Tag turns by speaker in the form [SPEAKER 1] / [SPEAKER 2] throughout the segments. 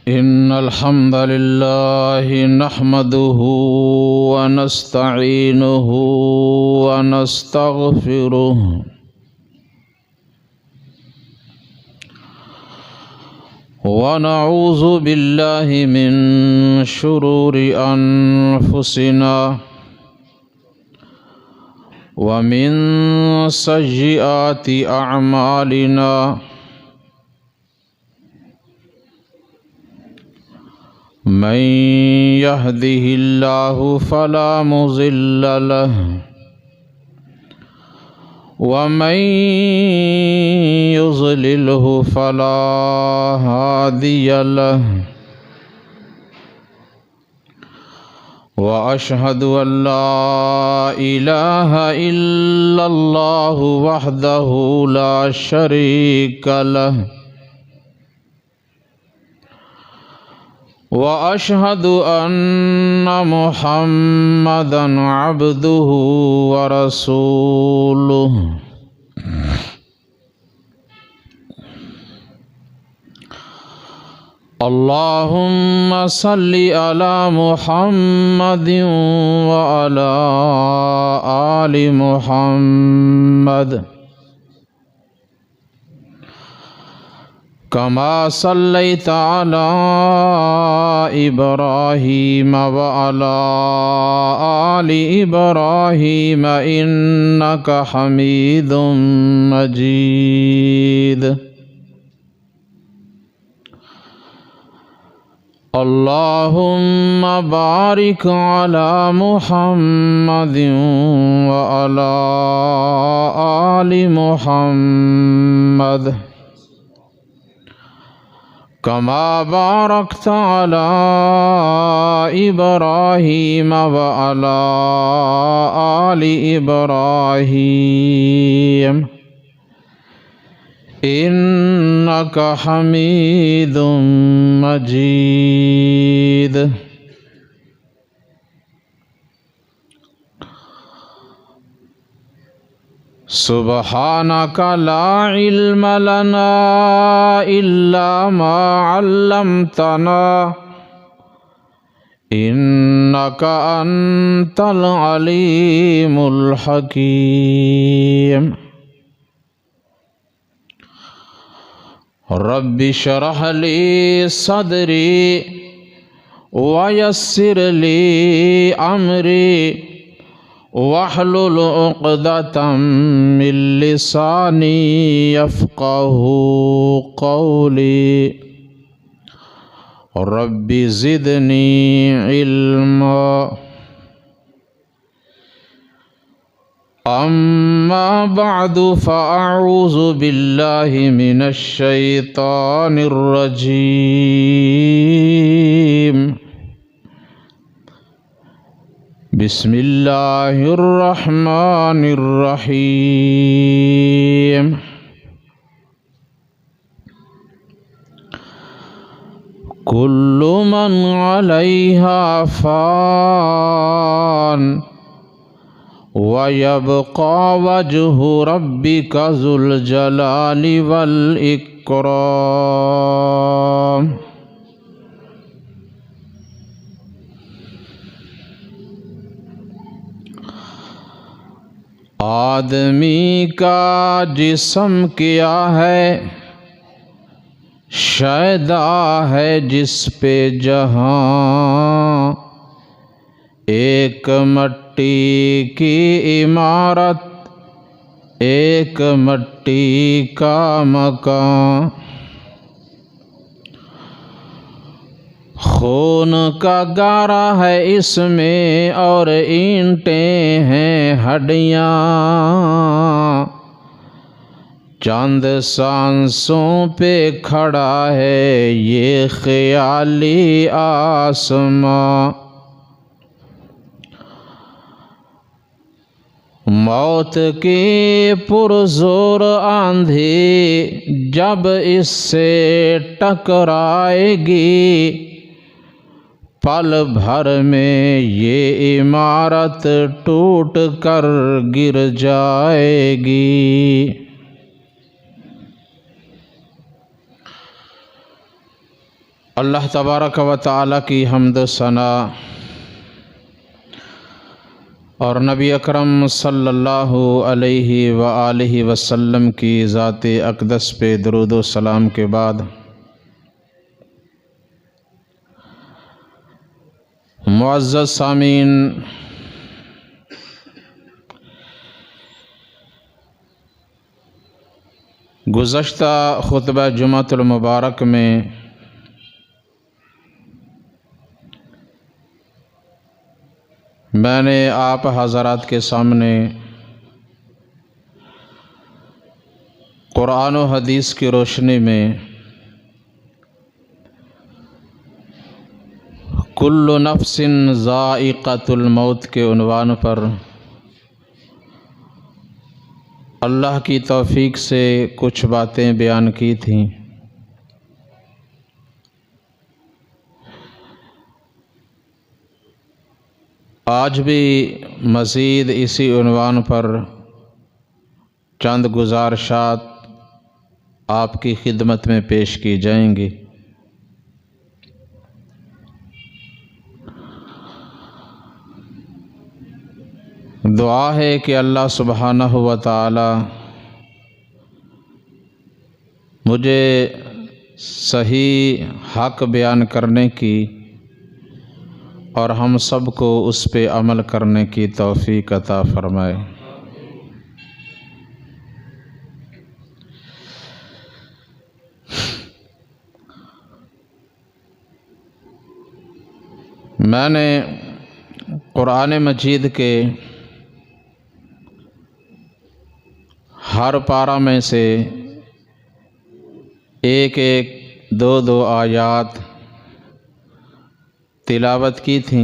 [SPEAKER 1] इन्नल हम्दुलिल्लाहि नहमदुहु व नस्तईनुहु व नस्तगफिरुह व नऊज़ु बिल्लाहि मिन शुरूरि अनफुसिना व मिन सय्यिआति अअमालिना मन यहदिहिल्लाहु फला मुज़िल्ल लहु व मन युज़लिलहु फला हादिय लहु व अशहदु अल्ला इलाहा इल्लल्लाहु वहदहु ला शरीक लहु व अशहदु अन्ना मुहम्मदन अब्दुहु व रसूलुहु। अल्लाहुम्मा सल्लि अला मुहम्मदिन व अला आलि मुहम्मद कमा सल्लैता अला इब्राहीम व अला आलि इब्राहीम इन्नका हमीदुम मजीद। अल्लाहुम्मा बारिक अला मुहम्मदिन व अला आलि मुहम्मद कमा बारकता अला इब्राहीम व अला आलि इब्राहीम इन्नका हमीदुम मजीद। सुब्हानका ला इल्म लना इल्ला मा अल्लमतना इन्नका अंतल अलीमुल हकीम। रब्बि शरह ली सदरी व यस्सिर ली अमरी वहलुल उक़दतम मिन लिसानी यफ़क़हू क़ौली। रब्बि ज़िदनी इल्मा। अम्मा बअदु फ़अऊज़ु बिल्लाहि मिनश शैतानिर रजीम। बिस्मिल्लाहिर रहमानिर रहीम। कुल्लु मन अलैहा फ़ान व यबक़ा वज्हु रब्बिका ज़ुल जलालि वल इक्राम। आदमी का जिस्म क्या है, शैदा है जिस पे जहाँ। एक मट्टी की इमारत, एक मट्टी का मकान। खून का गारा है इसमें और ईंटें हैं हड्डियाँ। चंद सांसों पे खड़ा है ये ख्याली आसमां। मौत की पुरज़ोर आंधी जब इससे टकराएगी, पल भर में ये इमारत टूट कर गिर जाएगी। अल्लाह तबारक व तआला की हम्द सना और नबी अकरम सल्लल्लाहु अलैहि व आलिहि वसल्लम की ज़ात अक़दस पे दरूद व सलाम के बाद मुअज़्ज़ज़ सामीन, गुज़श्ता खुतबा जुमातुल मुबारक में मैंने आप हज़रात के सामने कुरान व हदीस की रोशनी में कुल्लु नफ्सिन ज़ाइक़तुल मौत के उन्वान पर अल्लाह की तौफ़ीक से कुछ बातें बयान की थीं। आज भी मज़ीद इसी उन्वान पर चंद गुज़ारिशात आपकी खिदमत में पेश की जाएंगी। दुआ है कि अल्लाह सुब्हानहु व तआला मुझे सही हक़ बयान करने की और हम सब को उस पे अमल करने की तौफ़ीक़ अता फ़रमाए। मैंने कुरान मजीद के हर पारा में से एक एक दो दो आयात तिलावत की थी।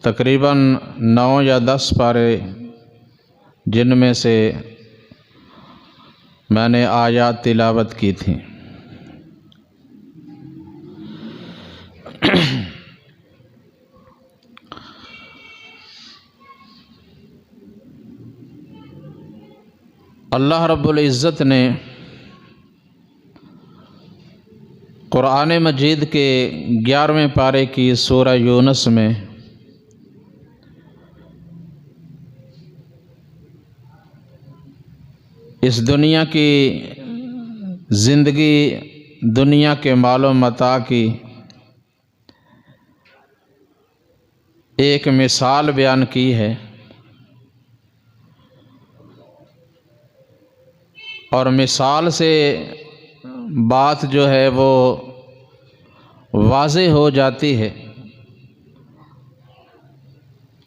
[SPEAKER 1] तकरीबन 9 या 10 पारे जिनमें से मैंने आयात तिलावत की थी। अल्लाह रब्बुल इज़्ज़त ने कुरान मजीद के 11वें पारे की सूरह यूनुस में इस दुनिया की ज़िंदगी, दुनिया के मालो मता की एक मिसाल बयान की है और मिसाल से बात जो है वो वाज़े हो जाती है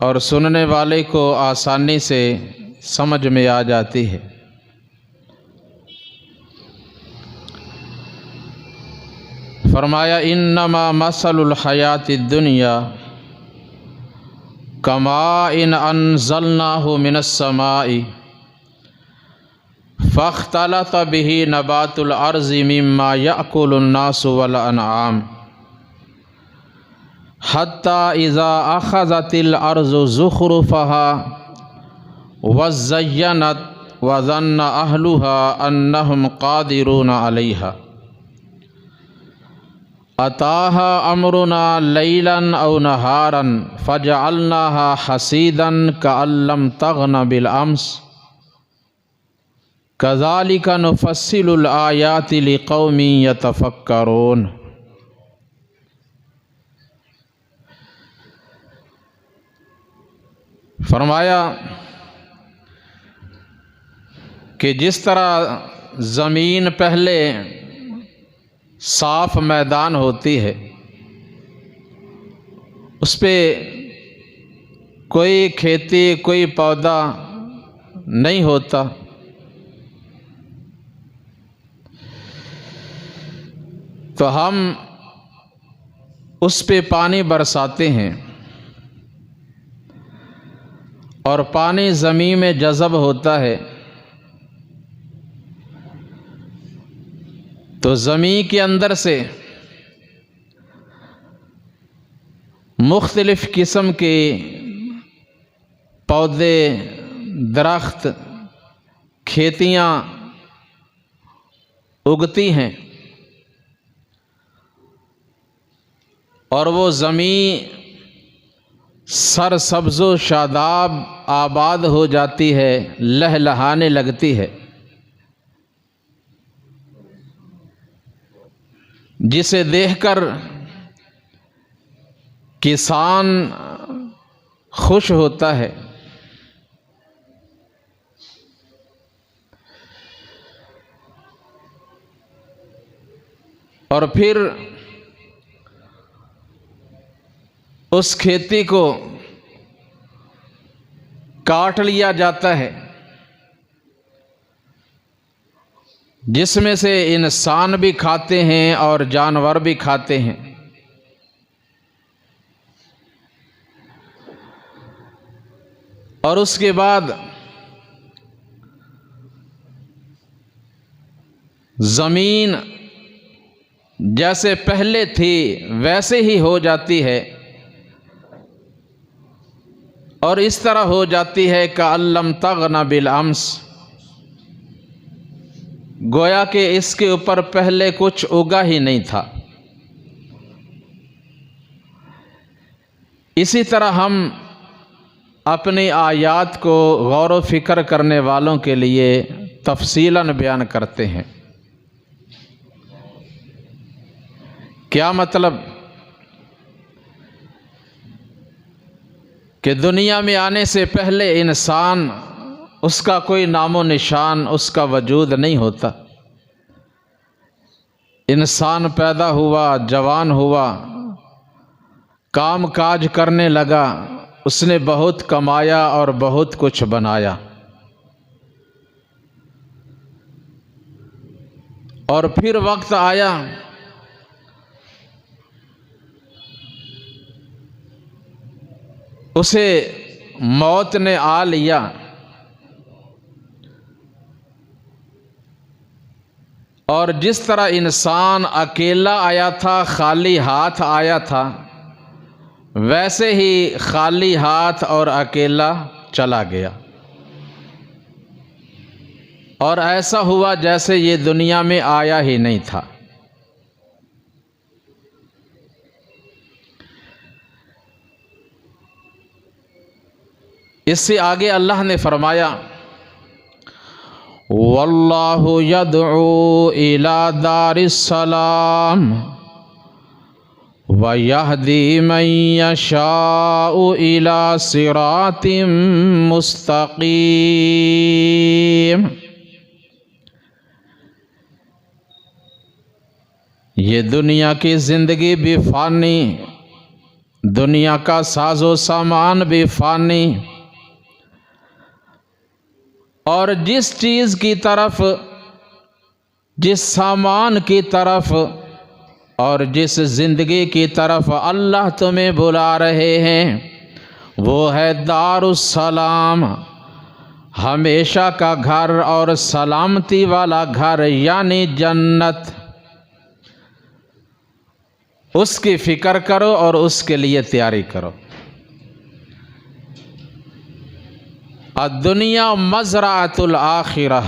[SPEAKER 1] और सुनने वाले को आसानी से समझ में आ जाती है। फरमाया इन्नमा मसलुल हयातिद दुनिया कमा इन अनज़लनाहु मिनस समाई फ़ख्तलत बिही नबातुल अर्ज़ि मिम्मा याकुलुन नासु वल अनआम हत्ता इज़ा अख़ज़तिल अर्ज़ु ज़ुख़रुफ़हा वज़य्यनत वज़न्न अहलुहा अन्नहुम क़ादिरून अलैहा अताहा अमरुना लैलन औ नहारन फ़जअलनाहा हसीदन कअल्लम तग़न बिल अम्स कज़ालिका नुफ़स्सिलुल आयाति लिक़ौमिन यतफ़क्करून। फरमाया कि जिस तरह ज़मीन पहले साफ मैदान होती है, उस पे कोई खेती कोई पौधा नहीं होता, तो हम उस पे पानी बरसाते हैं और पानी ज़मीन में जज़ब होता है तो ज़मीन के अंदर से मुख्तलिफ़ किस्म के पौधे, दरख्त, खेतियाँ उगती हैं और वो ज़मीन सरसब्ज़ो शादाब आबाद हो जाती है, लहलहाने लगती है, जिसे देखकर किसान खुश होता है। और फिर उस खेती को काट लिया जाता है, जिसमें से इंसान भी खाते हैं और जानवर भी खाते हैं। और उसके बाद ज़मीन जैसे पहले थी वैसे ही हो जाती है, और इस तरह हो जाती है कअल्लम तग़न बिल अम्स, गोया कि इसके ऊपर पहले कुछ उगा ही नहीं था। इसी तरह हम अपनी आयात को गौर व फिक्र करने वालों के लिए तफसीलन बयान करते हैं। क्या मतलब कि दुनिया में आने से पहले इंसान, उसका कोई नामो निशान, उसका वजूद नहीं होता। इंसान पैदा हुआ, जवान हुआ, काम काज करने लगा, उसने बहुत कमाया और बहुत कुछ बनाया, और फिर वक्त आया उसे मौत ने आ लिया। और जिस तरह इंसान अकेला आया था, खाली हाथ आया था, वैसे ही खाली हाथ और अकेला चला गया। और ऐसा हुआ जैसे ये दुनिया में आया ही नहीं था। इससे आगे अल्लाह ने फरमाया, वल्लाहु यदउ इला दारिस्सलाम व यहदी मन यशाउ इला सिरातिम मुस्तकीम। ये दुनिया की ज़िंदगी भी फ़ानी, दुनिया का साजो सामान भी फ़ानी, और जिस चीज़ की तरफ, जिस सामान की तरफ और जिस ज़िंदगी की तरफ अल्लाह तुम्हें बुला रहे हैं, वो है दारुस्सलाम, हमेशा का घर और सलामती वाला घर, यानी जन्नत। उसकी फ़िक्र करो और उसके लिए तैयारी करो। दुनिया मज़राअतुल आखिरह,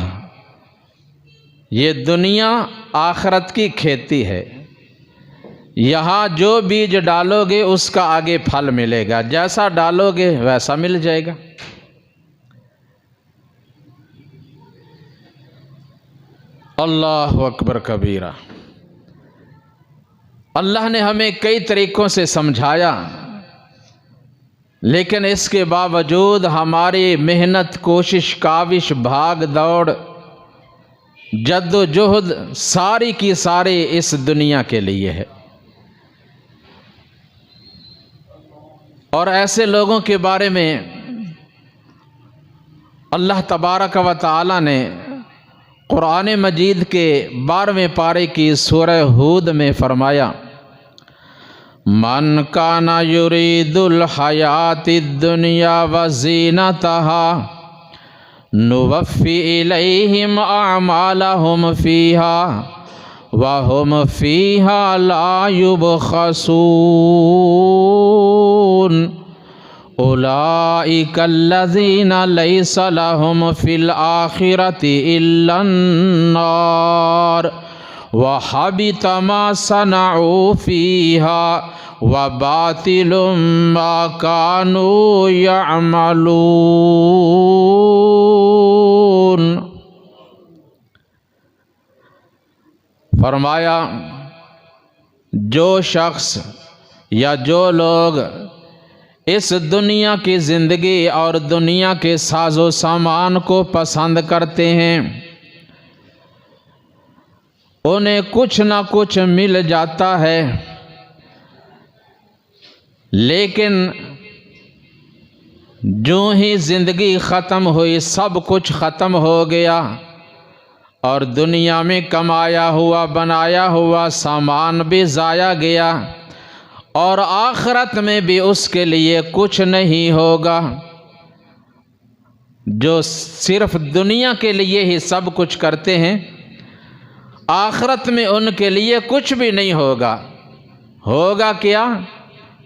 [SPEAKER 1] ये दुनिया आखरत की खेती है। यहाँ जो बीज डालोगे उसका आगे फल मिलेगा, जैसा डालोगे वैसा मिल जाएगा। अल्लाहु अकबर कबीरा। अल्लाह ने हमें कई तरीक़ों से समझाया, लेकिन इसके बावजूद हमारी मेहनत, कोशिश, काविश, भाग दौड़, जद्दोजहद सारी की सारी इस दुनिया के लिए है। और ऐसे लोगों के बारे में अल्लाह तबारक व तआला ने कुरान मजीद के 12वें पारे की सूरह हूद में फरमाया, मन काना युरीदुल हयातिद दुनिया व ज़ीनतहा नुवफ़्फ़ी इलैहिम अअमालहुम फ़ीहा व हुम फ़ीहा ला युबख़सून उलाइकल्लज़ीना लैसा लहुम फ़िल आखिरति इल्लन नार व हबित मा सनऊ फीहा व बातिलुम मा कानू यअमलून। फरमाया जो शख्स या जो लोग इस दुनिया की ज़िंदगी और दुनिया के साजो सामान को पसंद करते हैं, उन्हें कुछ ना कुछ मिल जाता है, लेकिन जो ही ज़िंदगी ख़त्म हुई सब कुछ ख़त्म हो गया और दुनिया में कमाया हुआ बनाया हुआ सामान भी ज़ाया गया और आखिरत में भी उसके लिए कुछ नहीं होगा। जो सिर्फ दुनिया के लिए ही सब कुछ करते हैं, आखिरत में उनके लिए कुछ भी नहीं होगा। होगा क्या?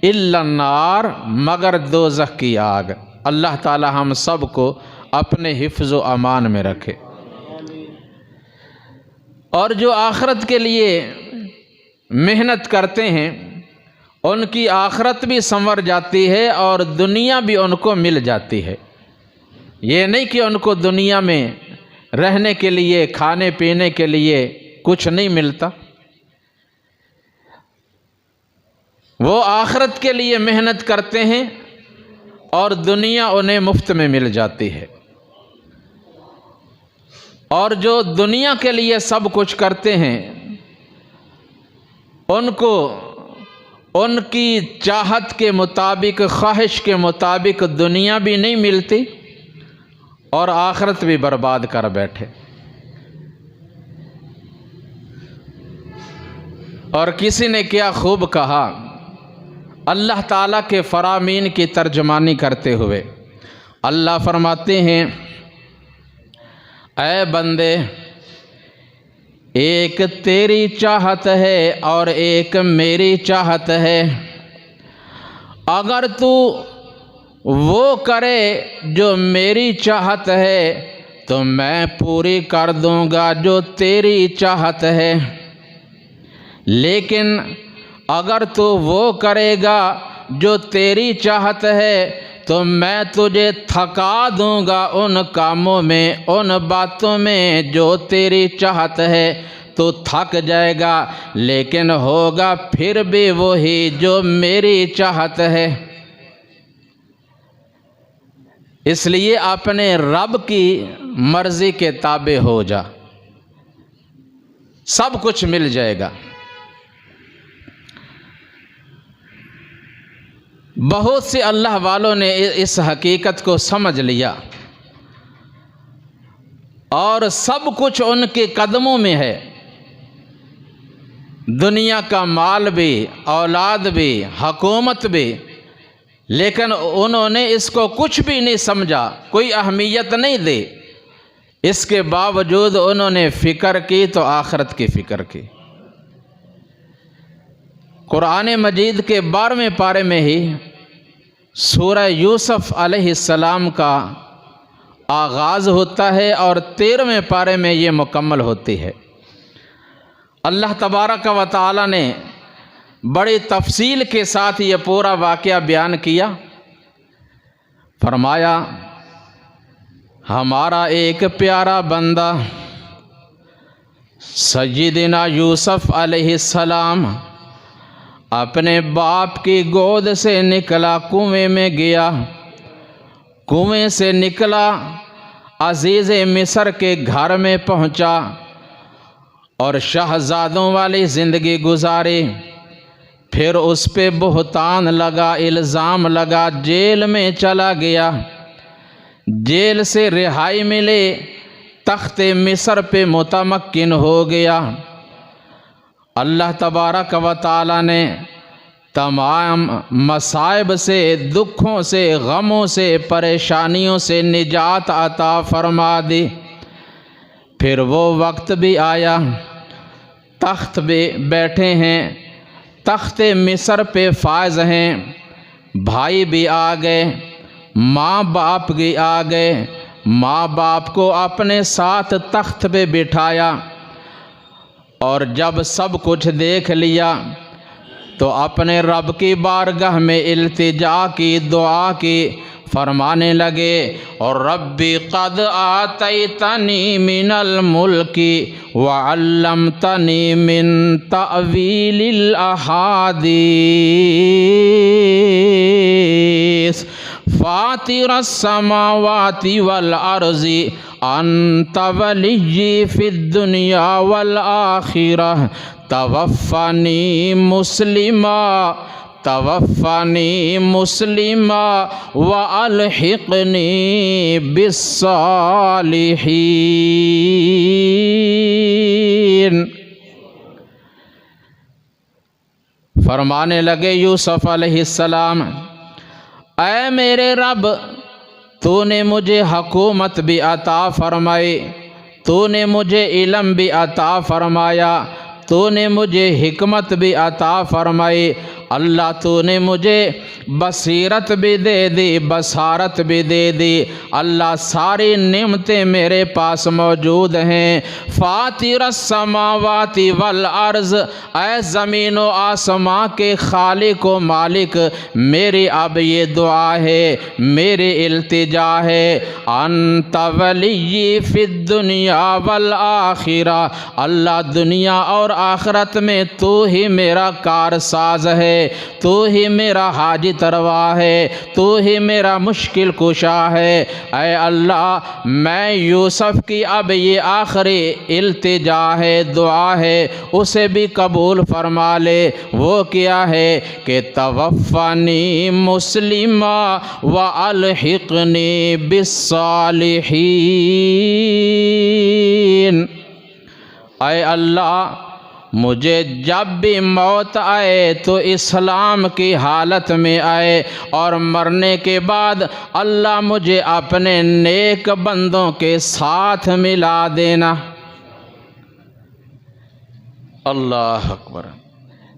[SPEAKER 1] इल्ला नार, मगर दोज़ख की आग। अल्लाह ताला हम सब को अपने हिफ्ज़ व अमान में रखे। और जो आखिरत के लिए मेहनत करते हैं उनकी आखिरत भी संवर जाती है और दुनिया भी उनको मिल जाती है। ये नहीं कि उनको दुनिया में रहने के लिए खाने पीने के लिए कुछ नहीं मिलता, वो आखिरत के लिए मेहनत करते हैं और दुनिया उन्हें मुफ्त में मिल जाती है। और जो दुनिया के लिए सब कुछ करते हैं उनको उनकी चाहत के मुताबिक, ख्वाहिश के मुताबिक दुनिया भी नहीं मिलती और आखिरत भी बर्बाद कर बैठे। और किसी ने क्या खूब कहा अल्लाह ताला के फरामीन की तर्जमानी करते हुए, अल्लाह फरमाते हैं, ऐ बंदे, एक तेरी चाहत है और एक मेरी चाहत है। अगर तू वो करे जो मेरी चाहत है तो मैं पूरी कर दूंगा जो तेरी चाहत है, लेकिन अगर तू वो करेगा जो तेरी चाहत है तो मैं तुझे थका दूंगा उन कामों में, उन बातों में जो तेरी चाहत है। तो थक जाएगा, लेकिन होगा फिर भी वही जो मेरी चाहत है। इसलिए अपने रब की मर्जी के ताबे हो जा, सब कुछ मिल जाएगा। बहुत से अल्लाह वालों ने इस हकीकत को समझ लिया और सब कुछ उनके कदमों में है। दुनिया का माल भी, औलाद भी, हुकूमत भी, लेकिन उन्होंने इसको कुछ भी नहीं समझा, कोई अहमियत नहीं दी। इसके बावजूद उन्होंने फ़िक्र की तो आखिरत की फ़िक्र की। कुरान मजीद के 12वें पारे में ही सूरह यूसुफ अलैहिस्सलाम का आगाज़ होता है और 13वें पारे में ये मुकम्मल होती है। अल्लाह तबारक व तआला ने बड़ी तफसील के साथ ये पूरा वाक़या बयान किया। फरमाया, हमारा एक प्यारा बंदा सय्यिदना यूसुफ अलैहिस्सलाम अपने बाप की गोद से निकला, कुएं में गया, कुएं से निकला, अजीज़ मिस्र के घर में पहुंचा और शहज़ादों वाली ज़िंदगी गुजारी। फिर उस पे बुहतान लगा, इल्ज़ाम लगा, जेल में चला गया। जेल से रिहाई मिले, तख्ते मिस्र पे मुतमक्किन हो गया। अल्लाह तबारक व तआला ने तमाम मसाइब से, दुखों से, गमों से, परेशानियों से निजात अता फरमा दी। फिर वो वक्त भी आया, तख्त पे बैठे हैं, तख्ते मिस्र पे फायज हैं, भाई भी आ गए, माँ बाप भी आ गए। माँ बाप को अपने साथ तख्त पे बिठाया और जब सब कुछ देख लिया तो अपने रब की बारगाह में इल्तिजा की, दुआ की, फरमाने लगे और रब्बी क़द आतैतनी मिनल मुल्की व अल्लमतनी मिन तअवीलिल अहादीस फातिरस समावाति वल अर्ज़ि अंत वलिय्यी फिद दुनिया वल आखिरह तवफ़्फ़नी मुस्लिमा व अलहिक़नी बिस्सालिहीन। फरमाने लगे यूसुफ अलैहिस्सलाम, ऐ मेरे रब, तूने मुझे हुकूमत भी अता फरमाई, तूने मुझे इल्म भी अता फरमाया, तूने मुझे हिकमत भी अता फरमाई। अल्लाह तूने मुझे बसीरत भी दे दी, बसारत भी दे दी। अल्लाह सारी नेमतें मेरे पास मौजूद हैं। फातिरस समावाति वल अर्ज़, ऐ ज़मीन व आसमां के खालिक व मालिक, मेरी अब ये दुआ है, मेरी इल्तिजा है। अंत वलिय्यी फिद दुनिया वल आखिरा, अल्लाह दुनिया और आखिरत में तू ही मेरा कारसाज है, तू ही मेरा हाजित रवा है, तू ही मेरा मुश्किल कुशा है। ऐ अल्लाह, मैं यूसुफ की अब ये आखिरी इल्तिजा है, दुआ है, उसे भी कबूल फरमा ले। वो क्या है कि तवफ़्फ़नी मुस्लिमा व अलहिक़नी बिस्सालिहीन। ऐ अल्लाह, मुझे जब भी मौत आए तो इस्लाम की हालत में आए और मरने के बाद अल्लाह मुझे अपने नेक बंदों के साथ मिला देना। अल्लाह अकबर।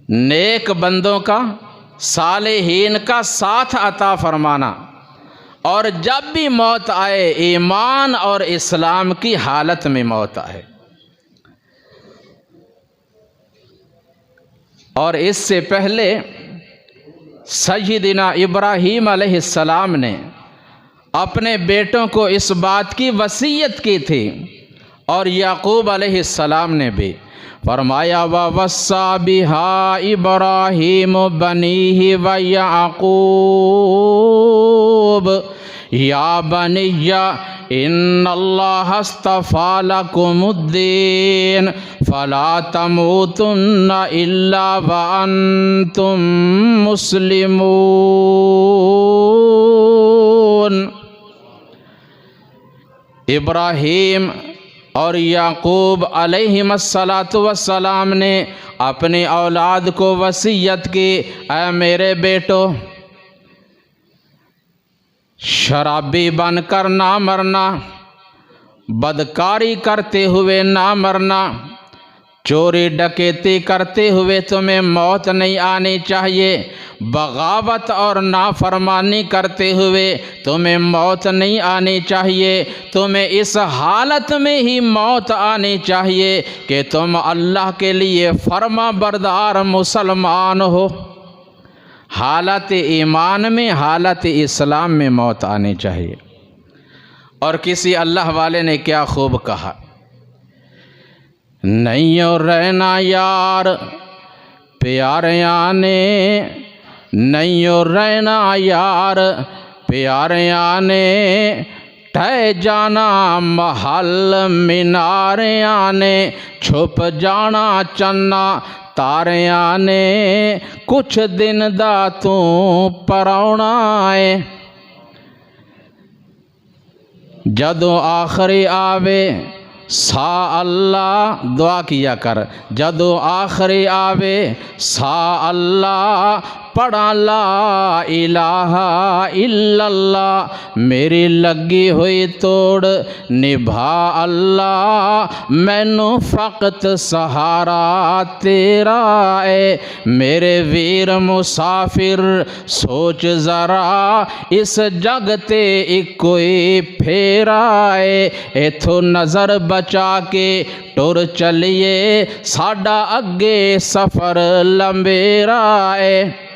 [SPEAKER 1] नेक बंदों का, सालेहीन का साथ अता फरमाना, और जब भी मौत आए ईमान और इस्लाम की हालत में मौत आए। और इससे पहले सय्यिदना इब्राहीम अलैहिस्सलाम ने अपने बेटों को इस बात की वसीयत की थी, और याकूब अलैहिस्सलाम ने भी फरमाया व वस्सा बिहा इब्राहीम बनीहि व याकूब या बनिया इन्नल्लाह अस्तफ़ा लकुमुद्दीन फला तमूतुन्ना इल्ला व अंतुम मुस्लिमून। इब्राहीम और याकूब अलैहिस्सलातु वस्सलाम ने अपनी औलाद को वसीयत की, ऐ मेरे बेटो, शराबी बनकर ना मरना, बदकारी करते हुए ना मरना, चोरी डकैती करते हुए तुम्हें मौत नहीं आनी चाहिए, बगावत और नाफरमानी करते हुए तुम्हें मौत नहीं आनी चाहिए। तुम्हें इस हालत में ही मौत आनी चाहिए कि तुम अल्लाह के लिए फर्मा बरदार मुसलमान हो। हालत ईमान में, हालत इस्लाम में मौत आनी चाहिए। और किसी अल्लाह वाले ने क्या खूब कहा, नहीं और रहना यार प्यारियां ने, नहीं और रहना यार प्यारियां ने, ठह जाना महल मीनारियां ने, छुप जाना चन्ना तारियां ने, कुछ दिन दा तू पराउणा है। जदों आखिरी आवे सा अल्लाह, दुआ किया कर, जदों आखिरी आवे सा अल्लाह, पढ़ा ला इलाहा इल्लल्लाह, मेरी लगी हुई तोड़ निभा अल्लाह, मैनू फ़कत सहारा तेरा है। मेरे वीर मुसाफिर सोच ज़रा, इस जग ते इक्को ही फेरा है, इथों नज़र बचा के टुर चलिए साडा अगे सफ़र लंबेरा है।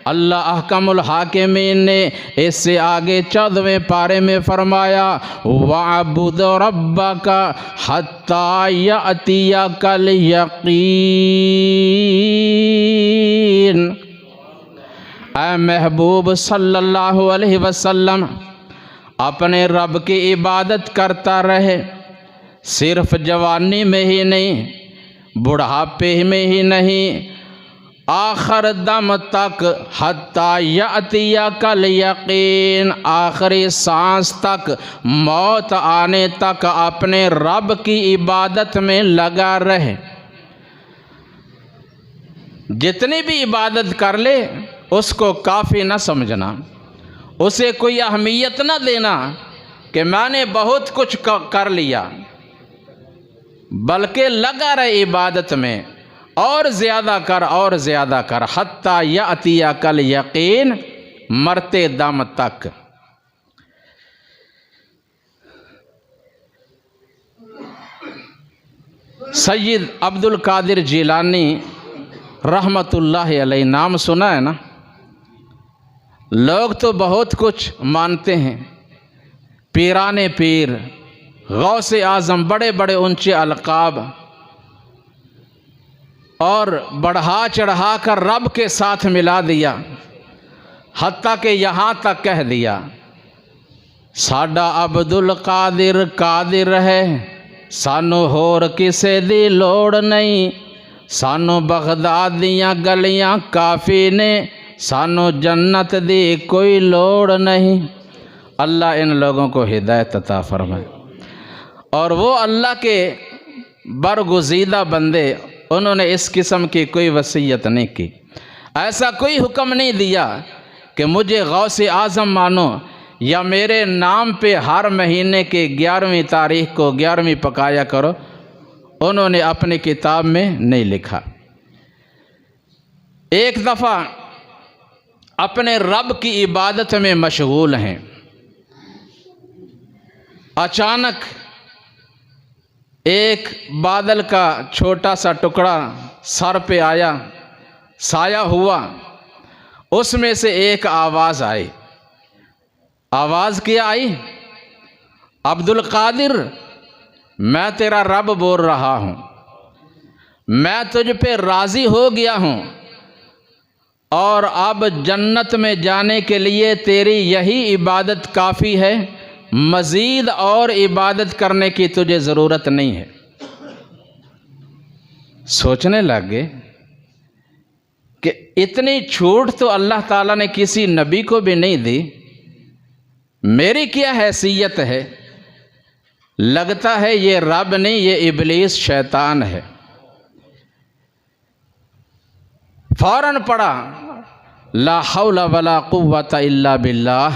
[SPEAKER 1] अल्लाह अहकमुल हाकिमीन ने इससे आगे 14वें पारे में फरमाया वअबुद रब्बका हत्ता यअतियकल यकीन। ऐ महबूब सल्लल्लाहु अलैहि वसल्लम अपने रब की इबादत करता रहे, सिर्फ जवानी में ही नहीं, बुढ़ापे में ही नहीं, आखिर दम तक, हत्ता यअतियकल यकीन, आखिरी सांस तक, मौत आने तक अपने रब की इबादत में लगा रहे। जितनी भी इबादत कर ले उसको काफ़ी न समझना, उसे कोई अहमियत न देना कि मैंने बहुत कुछ कर लिया, बल्कि लगा रहे इबादत में, और ज़्यादा कर और ज़्यादा कर, हत्ता यअतियकल यकीन, मरते दम तक। सैयद अब्दुल कादिर जिलानी रहमतुल्लाह अलैह नाम सुना है ना? लोग तो बहुत कुछ मानते हैं, पीराने पीर, गौसे आज़म, बड़े बड़े ऊंचे अलकाब, और बढ़ा चढ़ा कर रब के साथ मिला दिया, हत्ता के यहाँ तक कह दिया साडा अब्दुल कादिर कादिर है, सानू होर किसे दी लोड़ नहीं, सानू बगदाद दियाँ गलियाँ काफ़ी ने, सानू जन्नत दी कोई लोड़ नहीं। अल्लाह इन लोगों को हिदायत अता फरमाए। और वो अल्लाह के बरगुज़ीदा बंदे, उन्होंने इस किस्म की कोई वसीयत नहीं की, ऐसा कोई हुक्म नहीं दिया कि मुझे गौसे आज़म मानो, या मेरे नाम पे हर महीने के 11वीं तारीख को 11वीं पकाया करो। उन्होंने अपनी किताब में नहीं लिखा। एक दफ़ा अपने रब की इबादत में मशगूल हैं, अचानक एक बादल का छोटा सा टुकड़ा सर पे आया, साया हुआ, उसमें से एक आवाज़ आई। आवाज़ क्या आई? अब्दुल कादिर, मैं तेरा रब बोल रहा हूँ, मैं तुझ पे राज़ी हो गया हूँ, और अब जन्नत में जाने के लिए तेरी यही इबादत काफ़ी है, मज़ीद और इबादत करने की तुझे ज़रूरत नहीं है। सोचने लगे कि इतनी छूट तो अल्लाह ताला ने किसी नबी को भी नहीं दी, मेरी क्या हैसियत है? लगता है ये रब नहीं, ये इब्लीस शैतान है। फौरन पढ़ा ला हौला वला कुव्वता इल्ला बिल्लाह,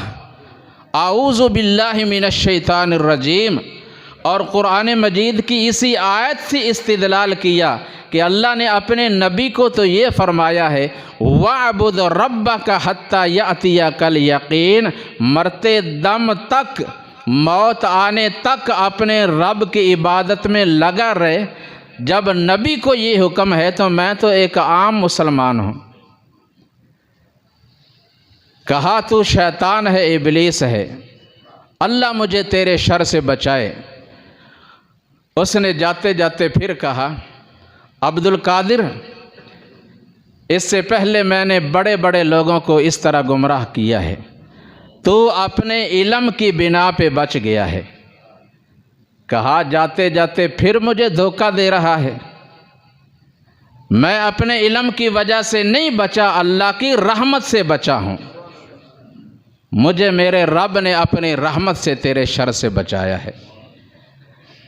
[SPEAKER 1] आऊज़ु बिल्लाहि मिनश शैतानिर रजीम, और कुरान मजीद की इसी आयत से इस्तिदलाल किया कि अल्लाह ने अपने नबी को तो ये फरमाया है वअबुद रब्बका हत्ता यअतियकल यकीन, मरते दम तक, मौत आने तक अपने रब की इबादत में लगा रहे। जब नबी को ये हुक्म है तो मैं तो एक आम मुसलमान हूँ। कहा तू शैतान है, इब्लीस है, अल्लाह मुझे तेरे शर से बचाए। उसने जाते जाते फिर कहा अब्दुल कादिर, इससे पहले मैंने बड़े बड़े लोगों को इस तरह गुमराह किया है, तू अपने इल्म की बिना पे बच गया है। कहा जाते जाते फिर मुझे धोखा दे रहा है। मैं अपने इल्म की वजह से नहीं बचा, अल्लाह की रहमत से बचा हूँ। मुझे मेरे रब ने अपनी रहमत से तेरे शर से बचाया है।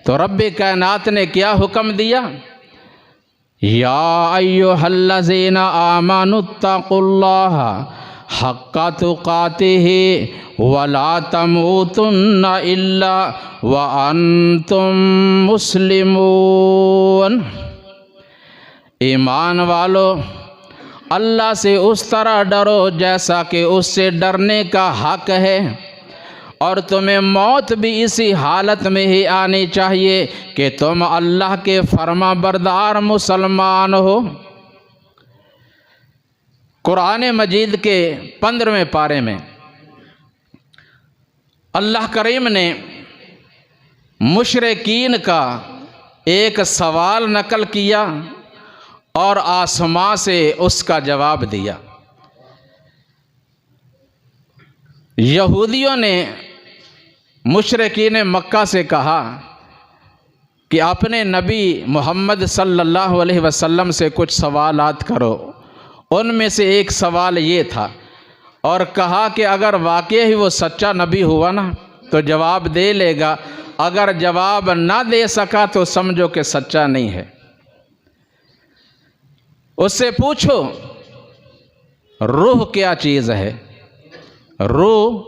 [SPEAKER 1] तो रब्बे कायनात ने क्या हुक्म दिया? या अय्युहल्लज़ीना आमनुत्तक़ुल्लाह हक्का तुक़ातिही वला तमूतुन्ना इल्ला व अंतुम मुस्लिमून। ईमान वालो, अल्लाह से उस तरह डरो जैसा कि उससे डरने का हक है, और तुम्हें मौत भी इसी हालत में ही आनी चाहिए कि तुम अल्लाह के फर्मा बरदार मुसलमान हो। कुरान मजीद के 15वें पारे में अल्लाह करीम ने मुशरिकीन का एक सवाल नकल किया और आसमां से उसका जवाब दिया। यहूदियों ने मुशरिकीन मक्का से कहा कि अपने नबी मोहम्मद सल्लल्लाहु अलैहि वसल्लम से कुछ सवालात करो। उनमें से एक सवाल ये था और कहा कि अगर वाकई ही वो सच्चा नबी हुआ ना तो जवाब दे लेगा, अगर जवाब ना दे सका तो समझो कि सच्चा नहीं है। उससे पूछो रूह क्या चीज़ है, रूह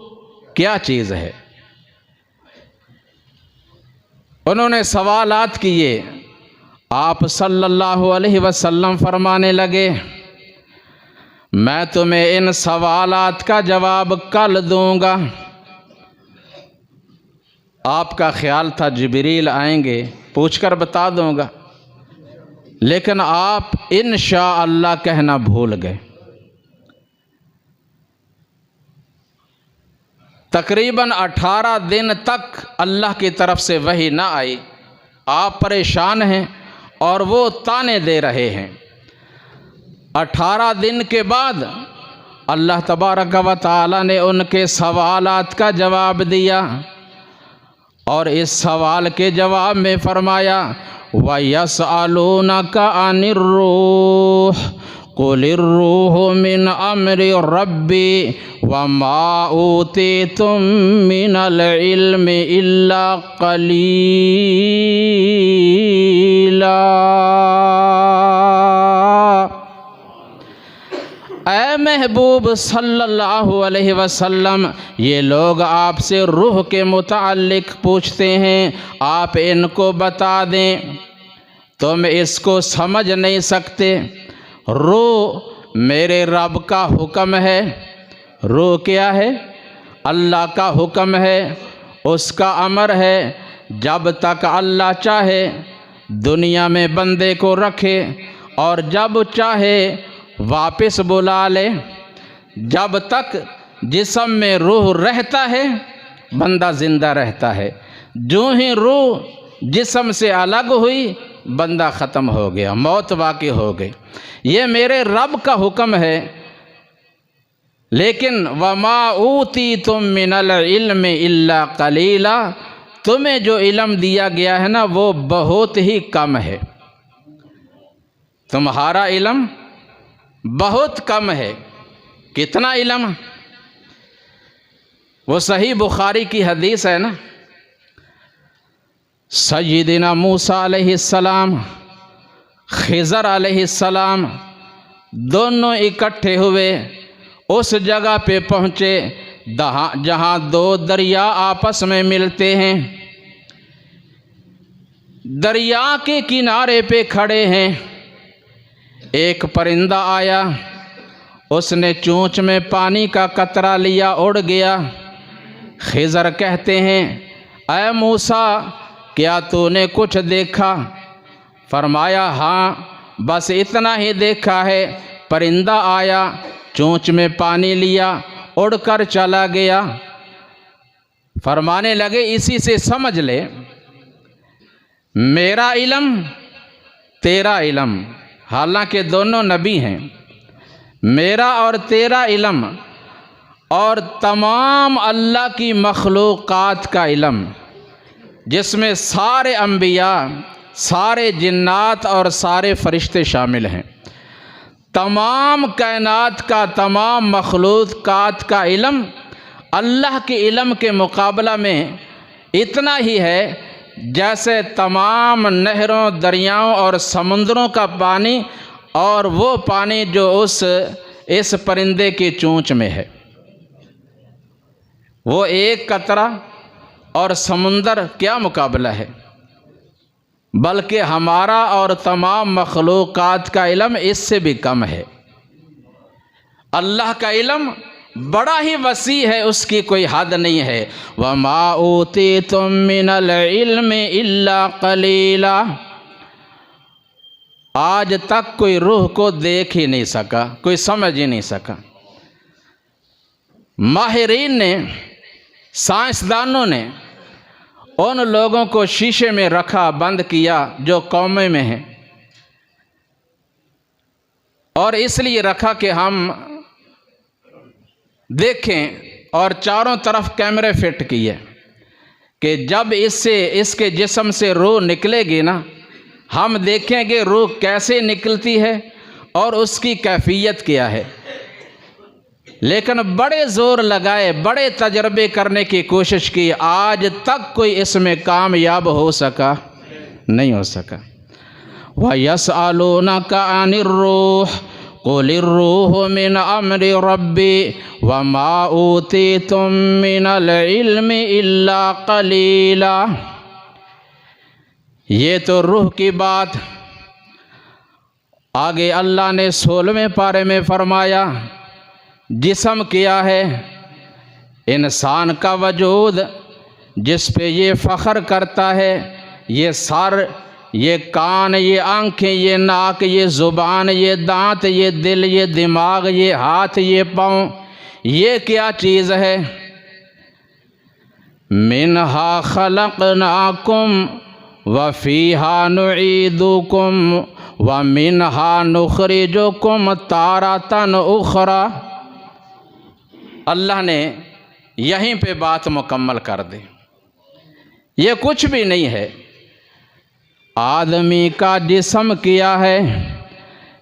[SPEAKER 1] क्या चीज़ है। उन्होंने सवालात किए। आप सल्लल्लाहु अलैहि वसल्लम फरमाने लगे, मैं तुम्हें इन सवालात का जवाब कल दूंगा। आपका ख्याल था जिब्रील आएंगे, पूछकर बता दूंगा, लेकिन आप इंशाअल्लाह कहना भूल गए। तकरीबन 18 दिन तक अल्लाह की तरफ से वही ना आई। आप परेशान हैं और वो ताने दे रहे हैं। 18 दिन के बाद अल्लाह तबारक व तआला ने उनके सवालात का जवाब दिया और इस सवाल के जवाब में फरमाया, व यसअलूनका अनिर रूह कुलिर रूह मिन अम्रि रब्बी व मा ऊतीतुम मिनल इल्मि इल्ला कलीला। ऐ महबूब सल्लल्लाहु अलैहि वसल्लम, ये लोग आपसे रूह के मुताल्लिक पूछते हैं, आप इनको बता दें। तुम इसको समझ नहीं सकते। रूह मेरे रब का हुक्म है। रूह क्या है? अल्लाह का हुक्म है, उसका अमर है। जब तक अल्लाह चाहे दुनिया में बंदे को रखे और जब चाहे वापस बुला ले। जब तक जिस्म में रूह रहता है बंदा ज़िंदा रहता है। जो ही रूह जिस्म से अलग हुई बंदा ख़त्म हो गया, मौत वाक़ई हो गई। ये मेरे रब का हुक्म है। लेकिन वमा ऊतीतुम मिनल इल्मि इल्ला कलीला, तुम्हें जो इल्म दिया गया है ना वो बहुत ही कम है। तुम्हारा इल्म बहुत कम है। कितना इल्म? वो सही बुखारी की हदीस है ना, सय्यिदना मूसा अलैहिस्सलाम, खिज़र अलैहिस्सलाम दोनों इकट्ठे हुए उस जगह पे पहुँचे जहाँ दो दरिया आपस में मिलते हैं। दरिया के किनारे पे खड़े हैं। एक परिंदा आया, उसने चोंच में पानी का कतरा लिया, उड़ गया। खिज़र कहते हैं, ऐ मूसा क्या तूने कुछ देखा? फरमाया, हाँ बस इतना ही देखा है। परिंदा आया, चोंच में पानी लिया, उड़कर चला गया। फरमाने लगे, इसी से समझ ले मेरा इल्म तेरा इल्म, हालांकि दोनों नबी हैं। मेरा और तेरा इल्म और तमाम अल्लाह की मखलूक़ात का इल्म, जिसमें सारे अंबिया, सारे जिन्नात और सारे फरिश्ते शामिल हैं। तमाम कायनात का, तमाम मखलूक़ात का इल्म अल्लाह के इल्म के मुकाबला में इतना ही है जैसे तमाम नहरों, दरियाओं और समुद्रों का पानी और वो पानी जो इस परिंदे की चोंच में है। वो एक कतरा और समुंदर क्या मुकाबला है। बल्कि हमारा और तमाम मखलूक़ात का इल्म इससे भी कम है। अल्लाह का इल्म बड़ा ही वसी है, उसकी कोई हद नहीं है। वमा ऊतीतुम मिनल इल्मि इल्ला कलीला। आज तक कोई रूह को देख ही नहीं सका, कोई समझ ही नहीं सका। माहिरीन ने, साइंसदानों ने उन लोगों को शीशे में रखा, बंद किया जो कौमे में हैं, और इसलिए रखा कि हम देखें, और चारों तरफ कैमरे फिट किए कि जब इसके जिस्म से रूह निकलेगी ना, हम देखेंगे रूह कैसे निकलती है और उसकी कैफियत क्या है। लेकिन बड़े ज़ोर लगाए, बड़े तजर्बे करने की कोशिश की, आज तक कोई इसमें कामयाब हो सका नहीं हो सका। वयसअलूनका अनिर रूह कुलिर रूह मिन अम्रि रब्बी वमा ऊतीतुम मिनल इल्मि इल्ला कलीला। ये तो रूह की बात। आगे अल्लाह ने 16वें पारे में फरमाया, जिस्म क्या है? इंसान का वजूद जिस पे ये फ़ख्र करता है, ये सर, ये कान, ये आँखें, ये नाक, ये ज़ुबान, ये दांत, ये दिल, ये दिमाग, ये हाथ, ये पाँव, ये क्या चीज़ है? मिनहा खलक़नाकुम व फ़ीहा नुईदुकुम व मिनहा नुखरिजुकुम तारतन उखरा। अल्लाह ने यहीं पे बात मुकम्मल कर दी। ये कुछ भी नहीं है। आदमी का जिस्म क्या है?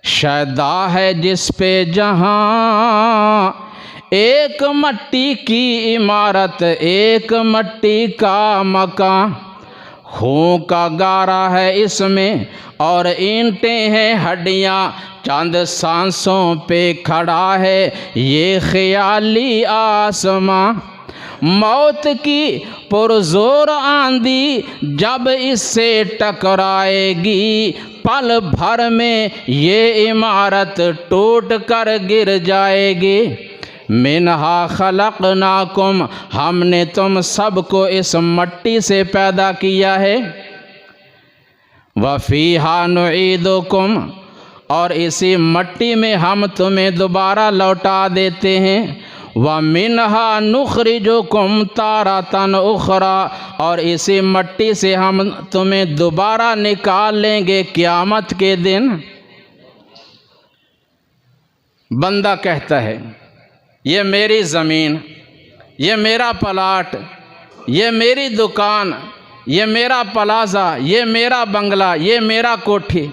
[SPEAKER 1] शैदा है जिस पे जहाँ एक मट्टी की इमारत, एक मट्टी का मकान। खून का गारा है इसमें और ईंटें हैं हड्डियाँ, चंद सांसों पे खड़ा है ये ख्याली आसमां। मौत की पुरजोर आंधी जब इससे टकराएगी, पल भर में ये इमारत टूट कर गिर जाएगी। मिनहा खलक़नाकुम, हमने तुम सबको इस मट्टी से पैदा किया है। वफ़ीहा नुईदुकुम, और इसी मट्टी में हम तुम्हें दोबारा लौटा देते हैं। व मिनहा नुखरिजुकुम तारतन उखरा, और इसी मट्टी से हम तुम्हें दोबारा निकाल लेंगे क़यामत के दिन। बंदा कहता है, ये मेरी ज़मीन, ये मेरा प्लाट, ये मेरी दुकान, ये मेरा प्लाज़ा, ये मेरा बंगला, ये मेरा कोठी,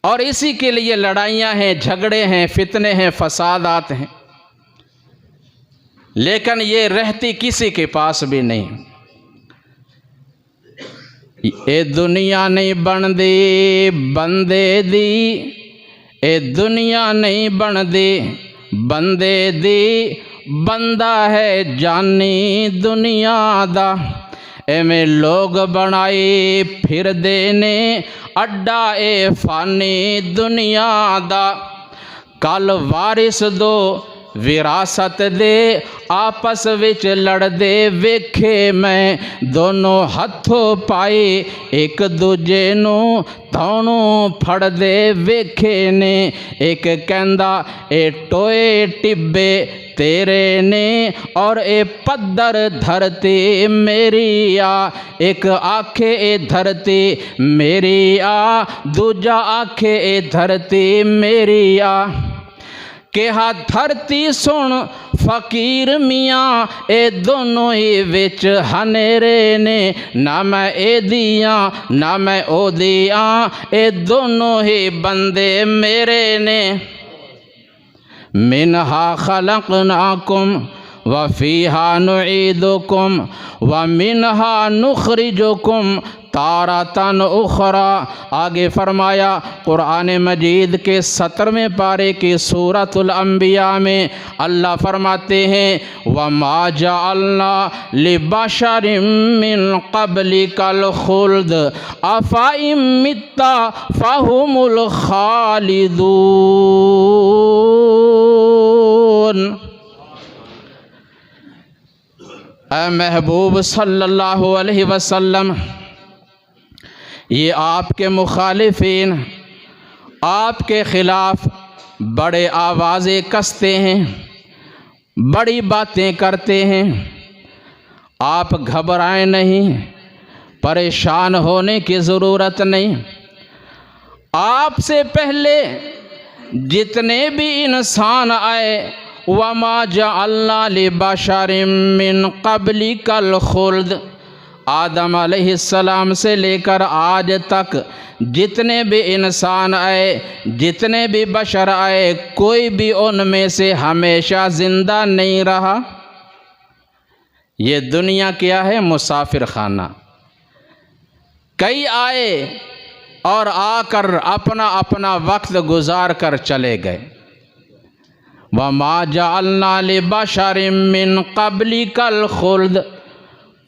[SPEAKER 1] और इसी के लिए लड़ाइयाँ हैं, झगड़े हैं, फितने हैं, फसादात हैं। लेकिन ये रहती किसी के पास भी नहीं। ए दुनिया नहीं बनदी बंदे दी, ए दुनिया नहीं बनदी बंदे दी, बंदा है जानी दुनिया दा। एवें लोग बनाई फिर देने अड्डा ए फानी दुनिया दा। कल वारिस दो विरासत दे आपस विच लड़दे वेखे मैं, दोनों हथों पाए एक दूजे नू थौणों फड़दे वेखे ने। एक कहंदा ए टोए टिब्बे तेरे ने और ए पद्दर धरती मेरी आ। एक आखे ए धरती मेरी आ, दूजा आखे ए धरती मेरी आ। कहा धरती सुन फ़कीर मियाँ, ए दोनों ही विच हनेरे ने। ना मैं ए दियाँ ना मैं ओ दियाँ, ए दोनों ही बंदे मेरे ने। मिनहा खलक़नाकुम व फ़ीहा नुईदुकुम व मिनहा नुखरिजुकुम तारतन उखरा। आगे फरमाया कुरान मजीद के 17वें पारे की सूरतुल अंबिया में अल्लाह फरमाते हैं, वमा जअलना लिबशरिम मिन क़ब्लिकल खुल्द अफ़इन मित्ता फ़हुमुल खालिदून। ऐ महबूब सल्लल्लाहु अलैहि वसल्लम, ये आपके मुखालिफिन आपके ख़िलाफ़ बड़े आवाज़ें कसते हैं, बड़ी बातें करते हैं। आप घबराएं नहीं, परेशान होने की ज़रूरत नहीं। आपसे पहले जितने भी इंसान आए, वमा जअल्ना लिबशरिम मिन क़ब्लिकल ख़ुल्द, आदम अलैहिस्सलाम से लेकर आज तक जितने भी इंसान आए, जितने भी बशर आए, कोई भी उनमें से हमेशा ज़िंदा नहीं रहा। ये दुनिया क्या है? मुसाफिर खाना। कई आए और आकर अपना अपना वक्त गुजार कर चले गए। वमा जअल्ना लिबशरिम मिन क़ब्लिकल ख़ुल्द,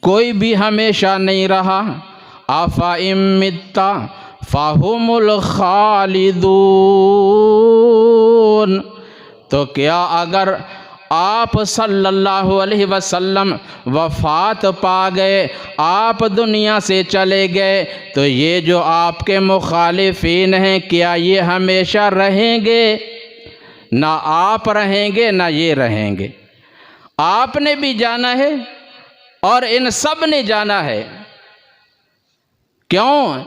[SPEAKER 1] कोई भी हमेशा नहीं रहा। आफ़ा इम्मित्ता फ़हुमुल ख़ालिदून, तो क्या अगर आप सल्लल्लाहु अलैहि वसल्लम वफ़ात पा गए, आप दुनिया से चले गए, तो ये जो आपके मुखालिफिन हैं, क्या ये हमेशा रहेंगे? ना आप रहेंगे ना ये रहेंगे। आपने भी जाना है और इन सब ने जाना है। क्यों?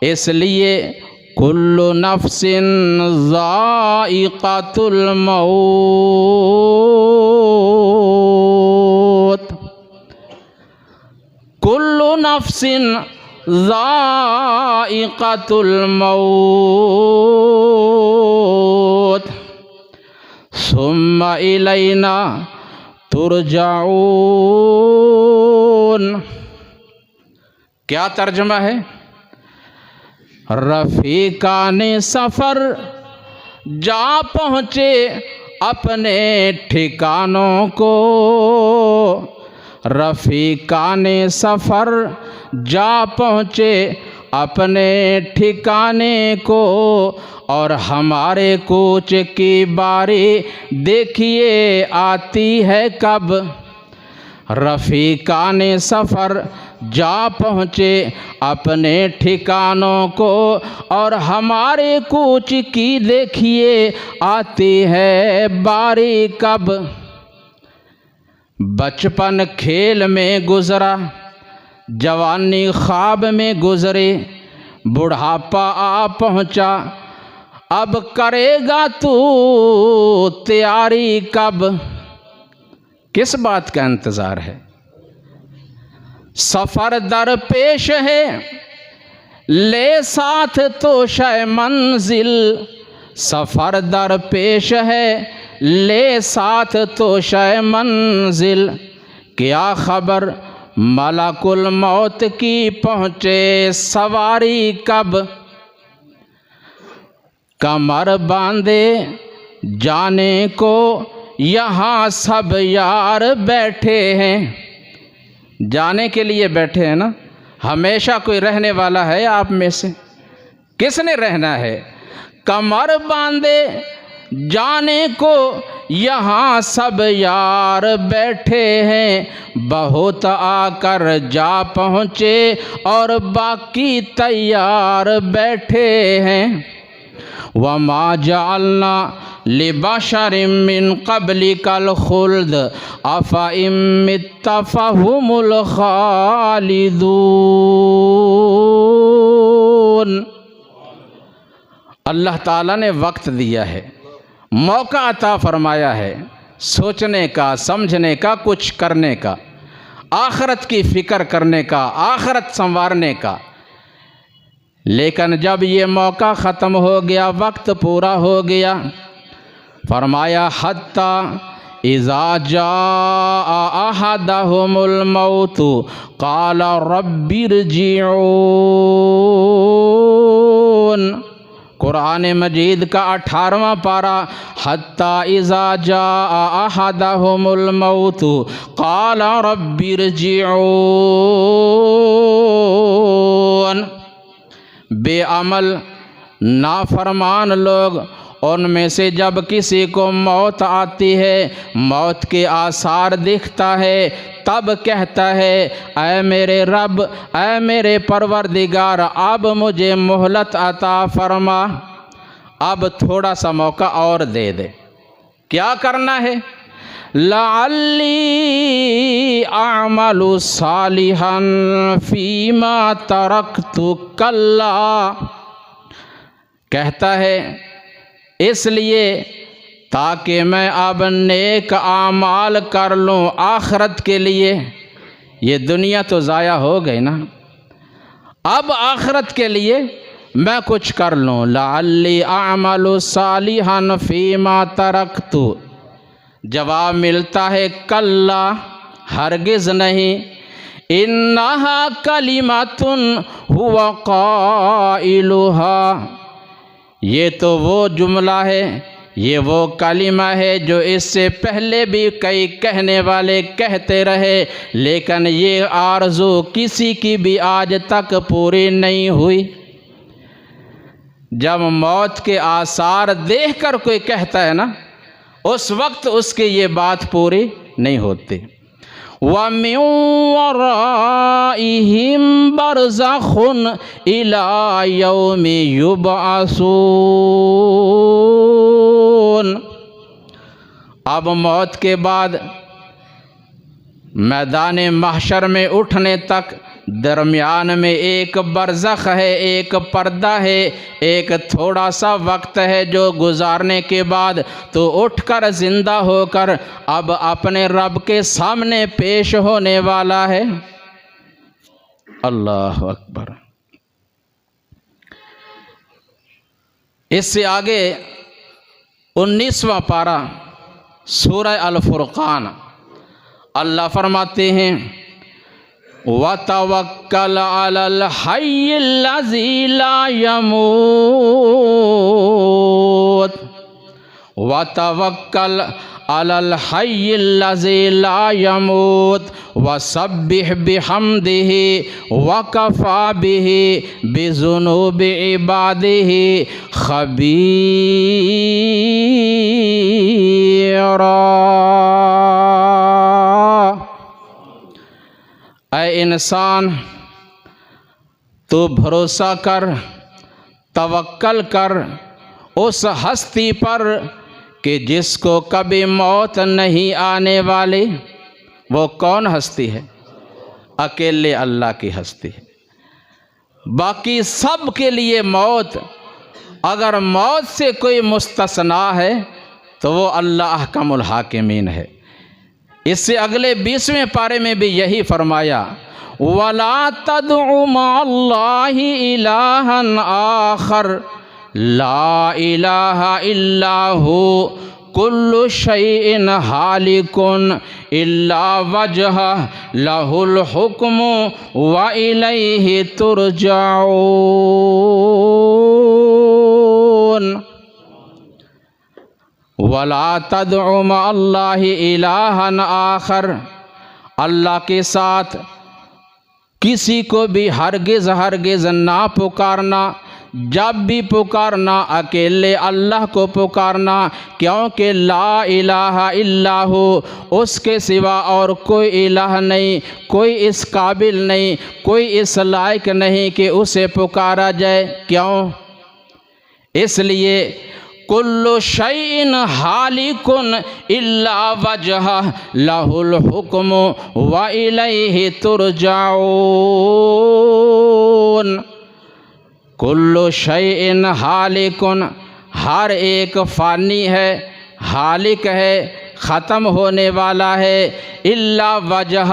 [SPEAKER 1] इसलिए कुल्लु नफ्सिन ज़ाइक़तुल मौत, कुल्लु नफ्सिन ज़ाइक़तुल मौत सुम्मा इलैना तुरजाऊन। क्या तर्जुमा है? रफ़ीकाने सफ़र जा पहुँचे अपने ठिकानों को, रफ़ीकाने सफ़र जा पहुँचे अपने ठिकाने को, और हमारे कूच की बारी देखिए आती है कब। रफ़ीकाने सफ़र जा पहुँचे अपने ठिकानों को, और हमारे कूच की देखिए आती है बारी कब। बचपन खेल में गुज़रा, जवानी ख्वाब में गुज़रे, बुढ़ापा आ पहुँचा, अब करेगा तू तैयारी कब। किस बात का इंतज़ार है? सफ़र दरपेश है, ले साथ तो शय मंजिल, सफ़र दरपेश है, ले साथ तो शय मंजिल। क्या खबर मलकुल मौत की पहुँचे सवारी कब। कमर बांधे जाने को यहाँ सब यार बैठे हैं, जाने के लिए बैठे हैं ना। हमेशा कोई रहने वाला है आप में से? किसने रहना है? कमर बांधे जाने को यहाँ सब यार बैठे हैं, बहुत आकर जा पहुँचे और बाकी तैयार बैठे हैं। वमा जअल्ना लिबशरिम मिन क़ब्लिकल ख़ुल्द अफ़ा इन मित्ता फ़हुमुल ख़ालिदून। अल्लाह ताला ने वक्त दिया है, मौका अता फरमाया है सोचने का, समझने का, कुछ करने का, आखिरत की फ़िक्र करने का, आखिरत संवारने का। लेकिन जब ये मौका ख़त्म हो गया, वक्त पूरा हो गया, फरमाया हत्ता इज़ा जाअ अहदहुमुल मौतु क़ाला रब्बिरजिऊन। कुरान मजीद का 18वां पारा, हत्ता इज़ा जाअ अहदहुमुल मौतु क़ाला रब्बिरजिऊन। बेअमल नाफरमान लोग उनमें से जब किसी को मौत आती है, मौत के आसार दिखता है, तब कहता है ऐ मेरे रब, ऐ मेरे परवरदिगार, अब मुझे मोहलत अता फरमा, अब थोड़ा सा मौका और दे दे। क्या करना है? लअल्ली अअमलु सालिहन फीमा तरक्तु कल्ला। कहता है इसलिए ताकि मैं अब नेक आमाल कर लूँ आखिरत के लिए। ये दुनिया तो ज़ाया हो गई ना, अब आखिरत के लिए मैं कुछ कर लूँ। लअल्ली अअमलु सालिहन फीमा तरक्तु। जवाब मिलता है कल्ला, हरगिज़ नहीं। इन्नहा कलिमतुन हुवा क़ाइलुहा। ये तो वो जुमला है, ये वो कलिमा है जो इससे पहले भी कई कहने वाले कहते रहे, लेकिन ये आरज़ू किसी की भी आज तक पूरी नहीं हुई। जब मौत के आसार देखकर कोई कहता है ना, उस वक्त उसकी ये बात पूरी नहीं होती। व मिन वराइहिम बरज़खुन इला यौमि युबअसून। अब मौत के बाद मैदान महशर में उठने तक दरमियान में एक बरज़ख है, एक पर्दा है, एक थोड़ा सा वक्त है जो गुजारने के बाद तो उठकर ज़िंदा होकर अब अपने रब के सामने पेश होने वाला है। अल्लाह अकबर। इससे आगे 19वां पारा सूरह अल फुरक़ान, अल्लाह फरमाते हैं वतवक्कल अलल हय्यिल्लज़ी ला यमूत। वतवक्कल अलल हय्यिल्लज़ी ला यमूत वसब्बिह बिहम्दिही वकफ़ा बिही बिज़ुनूबि इबादिही ख़बीरा। ऐ इंसान, तो भरोसा कर, तवक्कल कर उस हस्ती पर कि जिसको कभी मौत नहीं आने वाली। वो कौन हस्ती है? अकेले अल्लाह की हस्ती है। बाकी सब के लिए मौत, अगर मौत से कोई मुस्तस्ना है तो वो अल्लाह अहकमुल हाकिमीन है। इससे अगले 20वें पारे में भी यही फरमाया वला तदउ मअल्लाहि इलाहन आखर ला इलाहा इल्ला हु कुल्लु शैइन हालिकुन इल्ला वजह लहुल हुक्मु व इलैहि तुरजाऊन। वला तदउ मअल्लाहि इलाहन आखर, अल्लाह के साथ किसी को भी हरगिज़ हरगिज़ ना पुकारना। जब भी पुकारना अकेले अल्लाह को पुकारना, क्योंकि ला इलाहा इल्ला हु, उसके सिवा और कोई इलाह नहीं, कोई इस काबिल नहीं, कोई इस लायक नहीं कि उसे पुकारा जाए। क्यों? इसलिए कुल्लु शैइन हालिकुन इल्ला वजह लहुल हुक्मु व इलैहि तुरजाऊन। कुल्लु शैइन हालिकुन, हर एक फ़ानी है, हालिक है, ख़त्म होने वाला है। इल्ला वजह,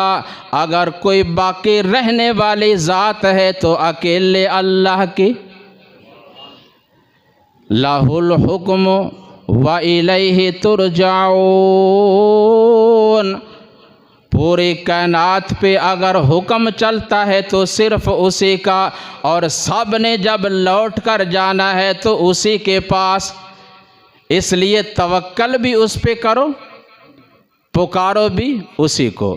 [SPEAKER 1] अगर कोई बाकी रहने वाली ज़ात है तो अकेले अल्लाह की। लहुल हुक्मु व इलैहि तुरजाऊन। पूरी कायनात पे अगर हुक्म चलता है तो सिर्फ उसी का, और सब ने जब लौट कर जाना है तो उसी के पास। इसलिए तवक्कल भी उस पे करो, पुकारो भी उसी को,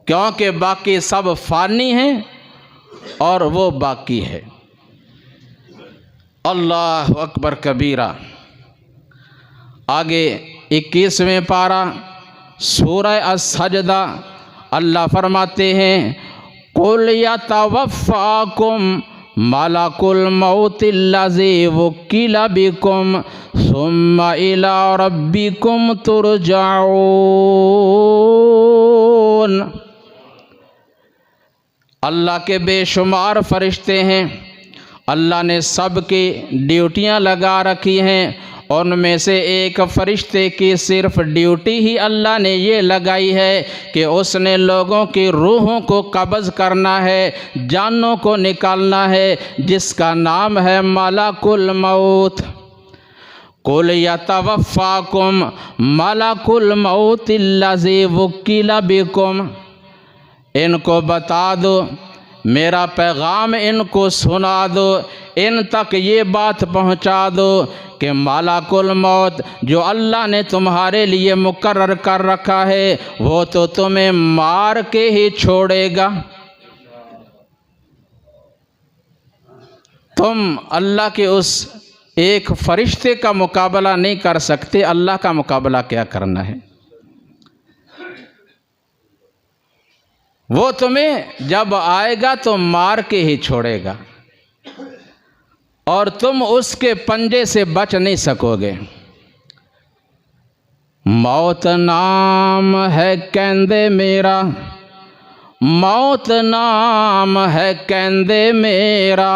[SPEAKER 1] क्योंकि बाकी सब फ़ानी हैं और वो बाकी है। अल्लाह अकबर कबीरा। आगे 21वें पारा सूरह अस-सजदा अल्लाह फरमाते हैं कुल यतवफ़्फ़ाकुम मलकुल मौतिल्लज़ी वुक्किला बिकुम सुम्मा इला रब्बिकुम तुरजाऊन। अल्लाह के बेशुमार फरिश्ते हैं, अल्लाह ने सब की ड्यूटियां लगा रखी हैं। उनमें से एक फरिश्ते की सिर्फ ड्यूटी ही अल्लाह ने ये लगाई है कि उसने लोगों की रूहों को कब्ज़ करना है, जानों को निकालना है, जिसका नाम है मलकुल मौत। कुल यतवफ़्फ़ाकुम मलकुल मौतिल्लज़ी वुक्किला बिकुम। इनको बता दो, मेरा पैगाम इनको सुना दो, इन तक ये बात पहुंचा दो कि मलकुल मौत जो अल्लाह ने तुम्हारे लिए मुकर्रर कर रखा है वो तो तुम्हें मार के ही छोड़ेगा। तुम अल्लाह के उस एक फरिश्ते का मुकाबला नहीं कर सकते, अल्लाह का मुकाबला क्या करना है। वो तुम्हें जब आएगा तो मार के ही छोड़ेगा और तुम उसके पंजे से बच नहीं सकोगे। मौत नाम है कहंदे मेरा, मौत नाम है कहंदे मेरा,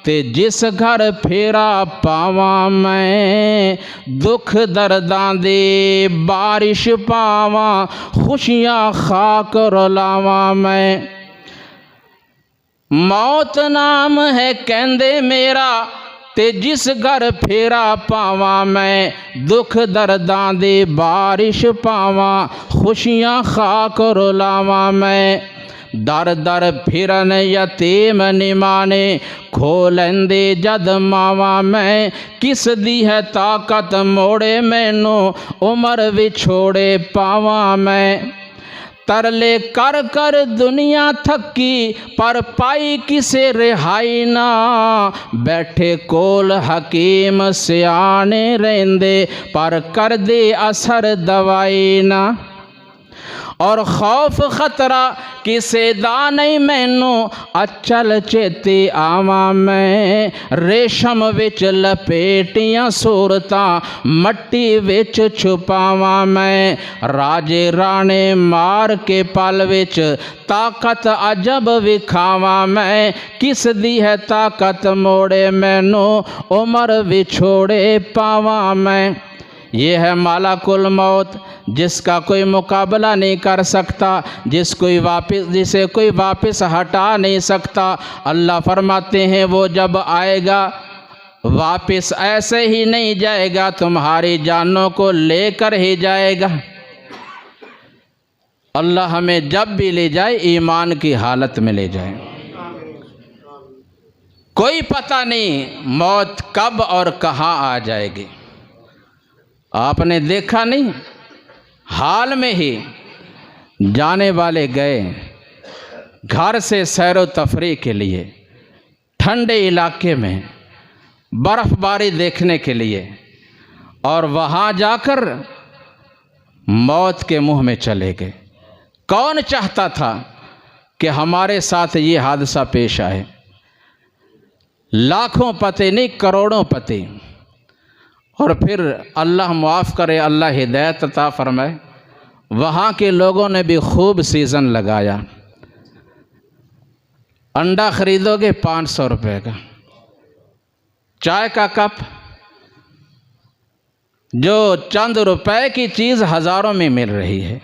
[SPEAKER 1] ते जिस घर फेरा पावा मैं, दुख दर्दां दे बारिश पावा, खुशियां खाक रुलावा मैं। मौत नाम है कहंदे मेरा, ते जिस घर फेरा पावा मैं, दुख दर्दां दे बारिश पावा, खुशियां खाक रुलावा मैं। दर दर फिरन यतीम निमाने, खो लेंदे जद मावा मैं, किस दी है ताकत मोड़े मैनू, उमर विछोड़े पावा मैं। तरले कर कर दुनिया थकी, पर पाई किसे रिहाई ना, बैठे कोल हकीम सियाने रेंदे, पर कर दे असर दवाई ना। और खौफ खतरा किसे दा नहीं मैनू, अचल चेते आवा मैं, रेशम विच लपेटियां सूरतां, मट्टी विच छुपावा मैं। राजे राणे मार के पल विच, ताकत अजब विखावा मैं, किस दी है ताकत मोड़े मैनू, उमर विछोड़े पावा मैं। ये है मलकुल मौत, जिसका कोई मुकाबला नहीं कर सकता, जिसे कोई वापस हटा नहीं सकता। अल्लाह फरमाते हैं वो जब आएगा वापस ऐसे ही नहीं जाएगा, तुम्हारी जानों को लेकर ही जाएगा। अल्लाह हमें जब भी ले जाए ईमान की हालत में ले जाए। कोई पता नहीं मौत कब और कहाँ आ जाएगी। आपने देखा नहीं, हाल में ही जाने वाले गए घर से सैर तफरी के लिए ठंडे इलाके में बर्फ़बारी देखने के लिए, और वहाँ जाकर मौत के मुंह में चले गए। कौन चाहता था कि हमारे साथ ये हादसा पेश आए। लाखों पते नहीं करोड़ों पते। और फिर अल्लाह माफ़ करे, अल्लाह हिदायत अता फरमाए, वहाँ के लोगों ने भी खूब सीज़न लगाया। अंडा ख़रीदोगे 500 रुपये का, चाय का कप जो चंद रुपए की चीज़ हज़ारों में मिल रही है।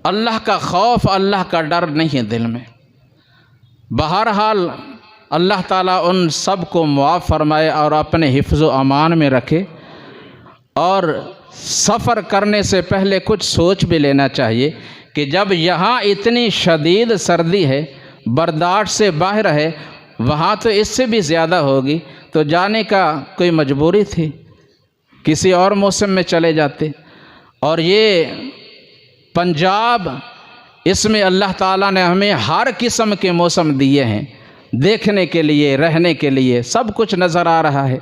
[SPEAKER 1] अल्लाह का खौफ, अल्लाह का डर नहीं है दिल में। बहरहाल अल्लाह ताला उन सब को मुआफ़ फरमाए और अपने हिफ्ज़ व अमान में रखे। और सफ़र करने से पहले कुछ सोच भी लेना चाहिए कि जब यहाँ इतनी शदीद सर्दी है, बर्दाश्त से बाहर है, वहाँ तो इससे भी ज़्यादा होगी। तो जाने का कोई मजबूरी थी, किसी और मौसम में चले जाते। और ये पंजाब, इसमें अल्लाह ताला ने हमें हर किस्म के मौसम दिए हैं, देखने के लिए, रहने के लिए, सब कुछ नज़र आ रहा है।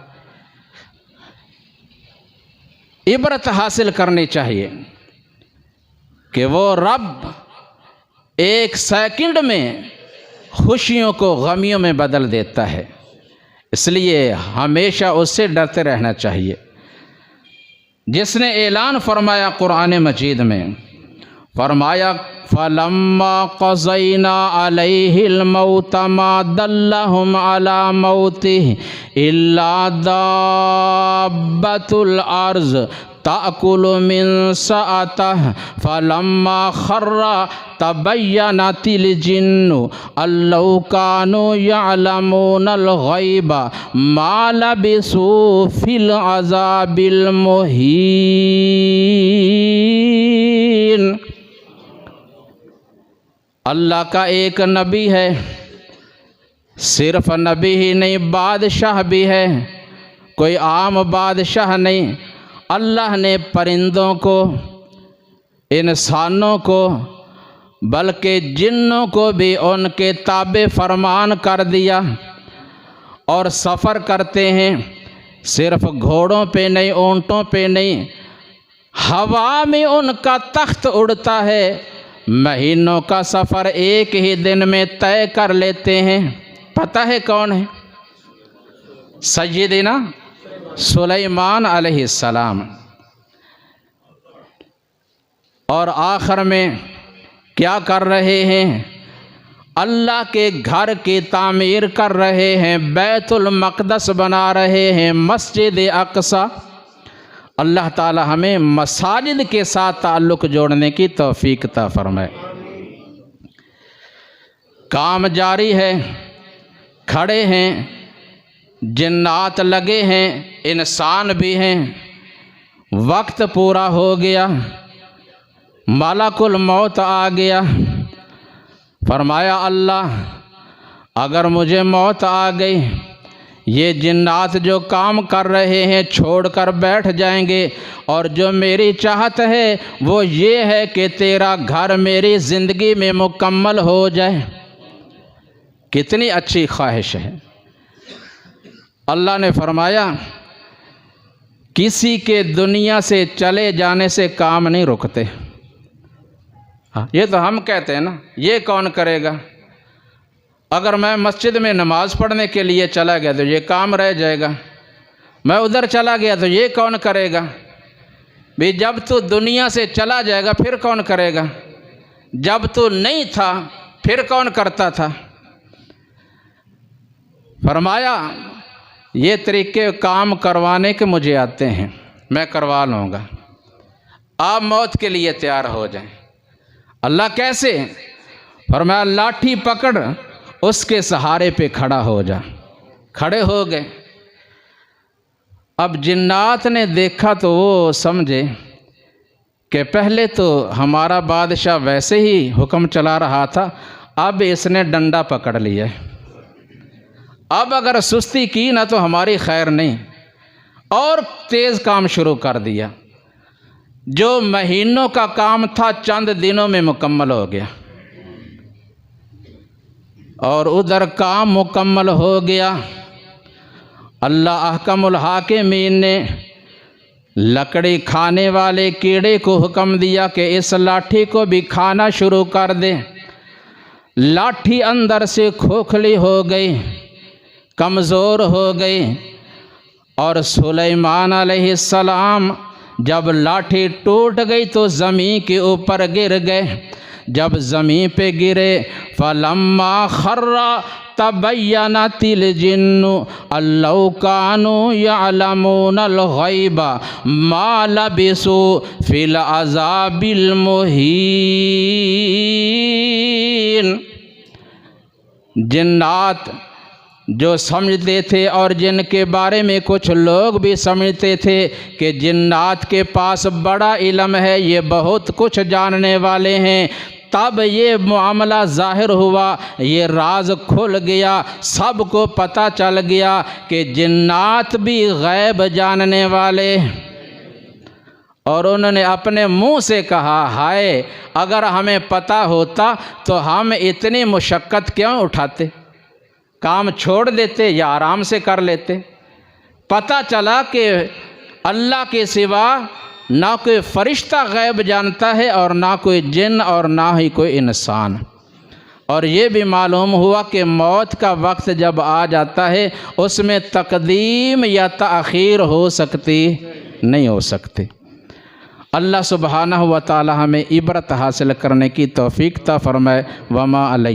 [SPEAKER 1] इबरत हासिल करनी चाहिए कि वो रब एक सेकंड में खुशियों को गमियों में बदल देता है। इसलिए हमेशा उससे डरते रहना चाहिए, जिसने ऐलान फरमाया कुरान मजीद में, फरमाया फलम्मा क़ज़ैना अलैहिल मौत मा दल्लहुम अला मौतिही इल्ला दाब्बतुल अर्ज़ ताकुलु मिन सअतिही फलम्मा खर्रा तबय्यनतिल जिन्नु अल्लौ कानू यअलमूनल गैबा मा लबिसू फिल अज़ाबिल मुहीन। अल्लाह का एक नबी है, सिर्फ नबी ही नहीं बादशाह भी है, कोई आम बादशाह नहीं। अल्लाह ने परिंदों को, इंसानों को, बल्कि जिन्नों को भी उनके ताबे फरमान कर दिया और सफ़र करते हैं, सिर्फ घोड़ों पे नहीं, ऊँटों पे नहीं, हवा में उनका तख्त उड़ता है। महीनों का सफ़र एक ही दिन में तय कर लेते हैं। पता है कौन है? सय्यदना सुलेमान अलैहिस्सलाम। और आखिर में क्या कर रहे हैं? अल्लाह के घर की तामीर कर रहे हैं, बैतुल मक़दस बना रहे हैं, मस्जिद अक़सा। अल्लाह ताला हमें मसाजिद के साथ ताल्लुक़ जोड़ने की तौफ़ीक अता फरमाए। काम जारी है, खड़े हैं, जिन्नात लगे हैं, इंसान भी हैं। वक्त पूरा हो गया, मलकुल मौत आ गया। फरमाया अल्लाह, अगर मुझे मौत आ गई, ये जिन्नात जो काम कर रहे हैं छोड़कर बैठ जाएंगे, और जो मेरी चाहत है वो ये है कि तेरा घर मेरी ज़िंदगी में मुकम्मल हो जाए। कितनी अच्छी ख्वाहिश है। अल्लाह ने फरमाया, किसी के दुनिया से चले जाने से काम नहीं रुकते। हाँ, ये तो हम कहते हैं ना, ये कौन करेगा? अगर मैं मस्जिद में नमाज़ पढ़ने के लिए चला गया तो ये काम रह जाएगा, मैं उधर चला गया तो ये कौन करेगा? भी जब तू दुनिया से चला जाएगा फिर कौन करेगा? जब तू नहीं था फिर कौन करता था? फरमाया, ये तरीके काम करवाने के मुझे आते हैं, मैं करवा लूँगा, आप मौत के लिए तैयार हो जाएं। अल्लाह कैसे? फरमाया, लाठी पकड़ उसके सहारे पे खड़ा हो जा। खड़े हो गए। अब जिन्नात ने देखा तो वो समझे कि पहले तो हमारा बादशाह वैसे ही हुक्म चला रहा था, अब इसने डंडा पकड़ लिया, अब अगर सुस्ती की ना तो हमारी खैर नहीं। और तेज़ काम शुरू कर दिया। जो महीनों का काम था चंद दिनों में मुकम्मल हो गया। और उधर काम मुकम्मल हो गया। अल्लाह अहकमुल हाकिमीन ने लकड़ी खाने वाले कीड़े को हुक्म दिया कि इस लाठी को भी खाना शुरू कर दे। लाठी अंदर से खोखली हो गई, कमज़ोर हो गई। और सुलेमान अलैहिस्सलाम जब लाठी टूट गई तो ज़मीन के ऊपर गिर गए। जब ज़मीन पे गिरे, फलम्मा खर्रा तबय्यनतिल जिन्नु अल्लौ कानू यअलमूनल गैबा मा लबिसू फिल अज़ाबिल मुहीन। जिन्नात जो समझते थे और जिनके बारे में कुछ लोग भी समझते थे कि जिन्नात के पास बड़ा इल्म है, ये बहुत कुछ जानने वाले हैं, तब ये मामला ज़ाहिर हुआ, ये राज खुल गया, सबको पता चल गया कि जिन्नात भी गैब जानने वाले। और उन्होंने अपने मुंह से कहा, हाय अगर हमें पता होता तो हम इतनी मुशक्क़त क्यों उठाते, काम छोड़ देते या आराम से कर लेते। पता चला कि अल्लाह के सिवा ना कोई फ़रिश्ता गैब जानता है और ना कोई जिन और ना ही कोई इंसान। और ये भी मालूम हुआ कि मौत का वक्त जब आ जाता है उसमें तकदीम या ताख़ीर हो सकती नहीं हो सकती। अल्लाह सुब्हानहु व तआला हमें इबरत हासिल करने की तौफ़ीक़ अता फ़रमाए। वमा अलैहि।